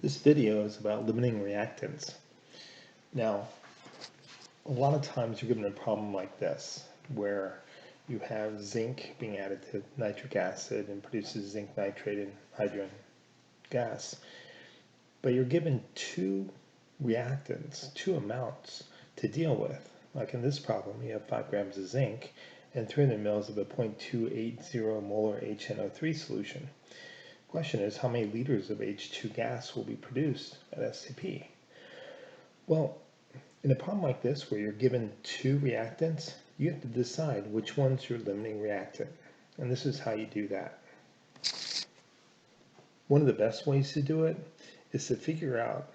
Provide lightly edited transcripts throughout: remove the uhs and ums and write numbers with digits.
This video is about limiting reactants. Now, a lot of times you're given a problem like this, where you have zinc being added to nitric acid and produces zinc nitrate and hydrogen gas, but you're given two reactants, two amounts to deal with. Like in this problem, you have 5 grams of zinc and 300 mils of a 0.280 molar HNO3 solution. Question is, how many liters of H2 gas will be produced at SCP? Well, in a problem like this where you're given two reactants, you have to decide which one's your limiting reactant. And this is how you do that. One of the best ways to do it is to figure out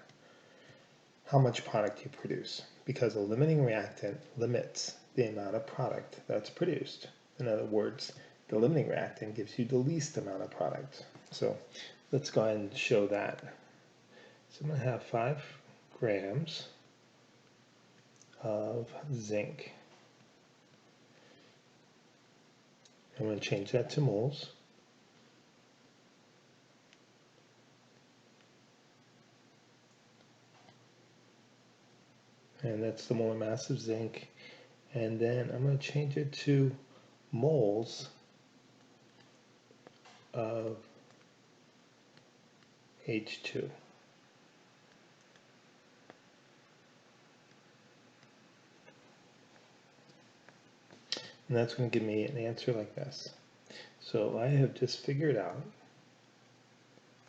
how much product you produce, because a limiting reactant limits the amount of product that's produced. In other words, the limiting reactant gives you the least amount of product. So let's go ahead and show that. So I'm going to have 5 grams of zinc. I'm going to change that to moles. And that's the molar mass of zinc. And then I'm going to change it to moles of H2. And that's going to give me an answer like this. So I have just figured out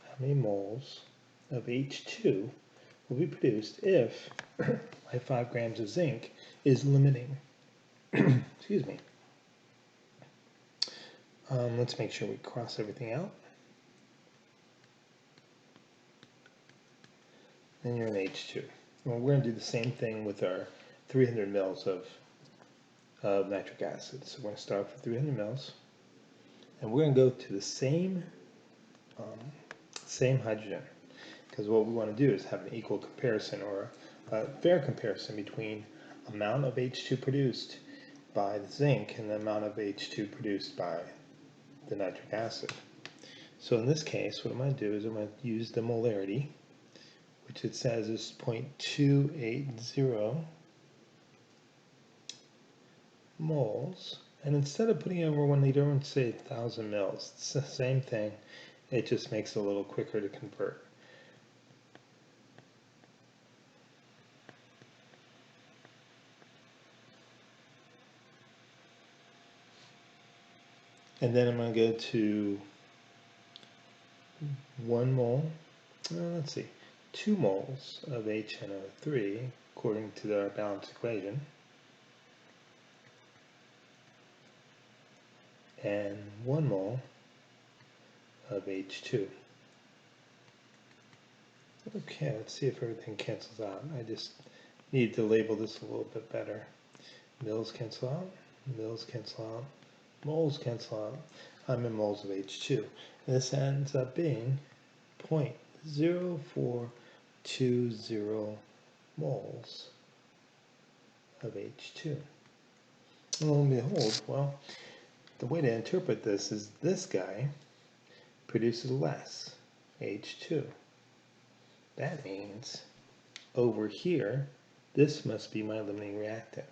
how many moles of H2 will be produced if my 5 grams of zinc is limiting. Excuse me. Let's make sure we cross everything out. And you're in H2. Well, we're going to do the same thing with our 300 mils of nitric acid. So we're going to start with 300 mils. And we're going to go to the same hydrogen. Because what we want to do is have an equal comparison, or a fair comparison, between amount of H2 produced by the zinc and the amount of H2 produced by the nitric acid. So in this case, what I'm going to do is I'm going to use the molarity, which it says is 0.280 moles. And instead of putting it over 1 liter, I'm going to say 1,000 mils. It's the same thing. It just makes it a little quicker to convert. And then I'm going to go to 1 mole, let's see, 2 moles of HNO3 according to our balance equation, and 1 mole of H2. Okay, let's see if everything cancels out. I just need to label this a little bit better. Mils cancel out, moles cancel out. I'm in moles of H2. And this ends up being 0.0420 moles of H2. And lo and behold, well, the way to interpret this is this guy produces less H2. That means over here, this must be my limiting reactant.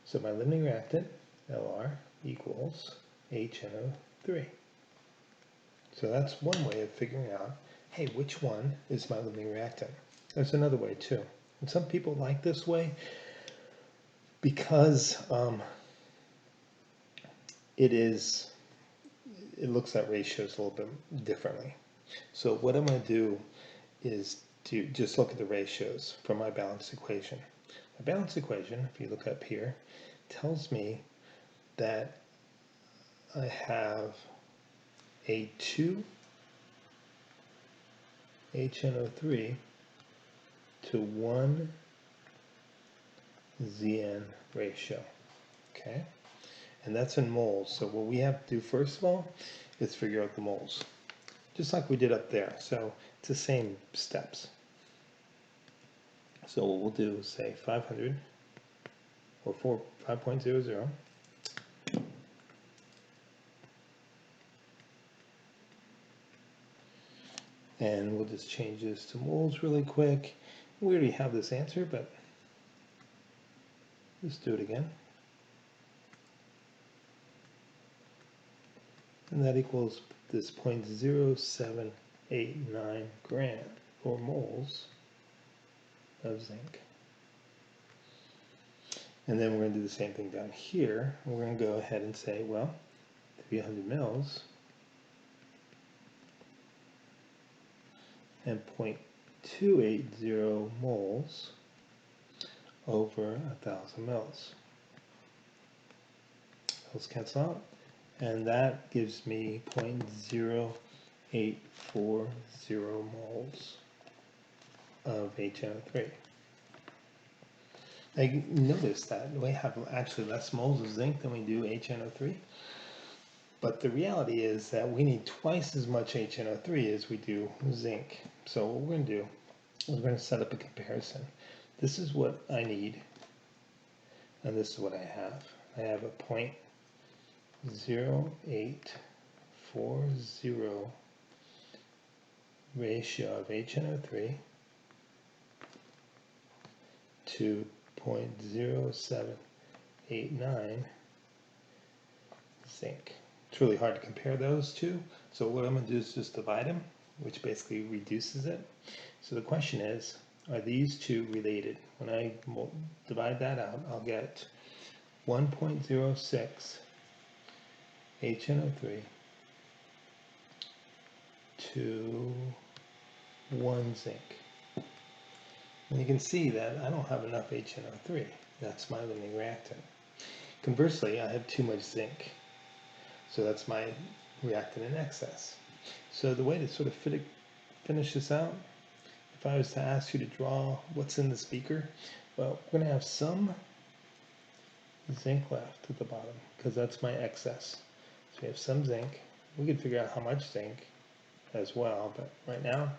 So my limiting reactant, Lr, equals HNO3. So that's one way of figuring out, hey, which one is my limiting reactant? There's another way too. And some people like this way because it looks at ratios a little bit differently. So what I'm going to do is to just look at the ratios from my balanced equation. My balanced equation, if you look up here, tells me that I have a 2 HNO3 to 1 ZN ratio, okay? And that's in moles. So what we have to do first of all is figure out the moles, just like we did up there. So it's the same steps. So what we'll do is say 500 or 5.00 And we'll just change this to moles really quick. We already have this answer, but let's do it again. And that equals this 0.0789 gram or moles of zinc. And then we're going to do the same thing down here. We're going to go ahead and say, well, 300 mils and 0.280 moles over 1,000 mils. Those cancel out, and that gives me 0.0840 moles of HNO3. Now you notice that we have actually less moles of zinc than we do HNO3, but the reality is that we need twice as much HNO3 as we do zinc. So what we're going to do is we're going to set up a comparison. This is what I need, and this is what I have. I have a 0.0840 ratio of HNO3 to 0.0789 zinc. It's really hard to compare those two, so what I'm going to do is just divide them, which basically reduces it. So the question is, are these two related? When I divide that out, I'll get 1.06 HNO3 to 1 zinc. And you can see that I don't have enough HNO3. That's my limiting reactant. Conversely, I have too much zinc. So that's my reactant in excess. So the way to sort of finish this out, if I was to ask you to draw what's in this beaker, well, we're going to have some zinc left at the bottom because that's my excess. So we have some zinc. We could figure out how much zinc as well, but right now,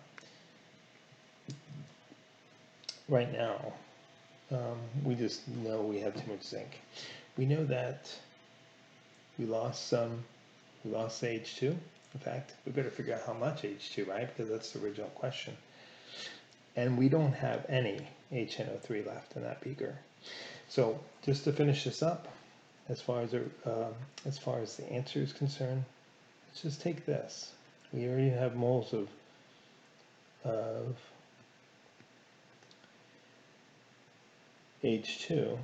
we just know we have too much zinc. We know that we lost the H2. In fact, we better figure out how much H2, right? Because that's the original question. And we don't have any HNO3 left in that beaker. So just to finish this up, as far as the answer is concerned, let's just take this. We already have moles of H2.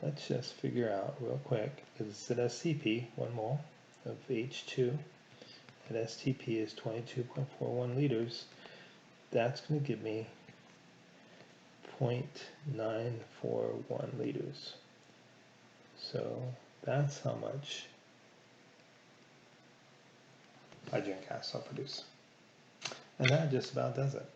Let's just figure out real quick, because it's at STP, 1 mole of H2 at STP is 22.41 liters. That's going to give me 0.941 liters. So that's how much hydrogen gas I'll produce. And that just about does it.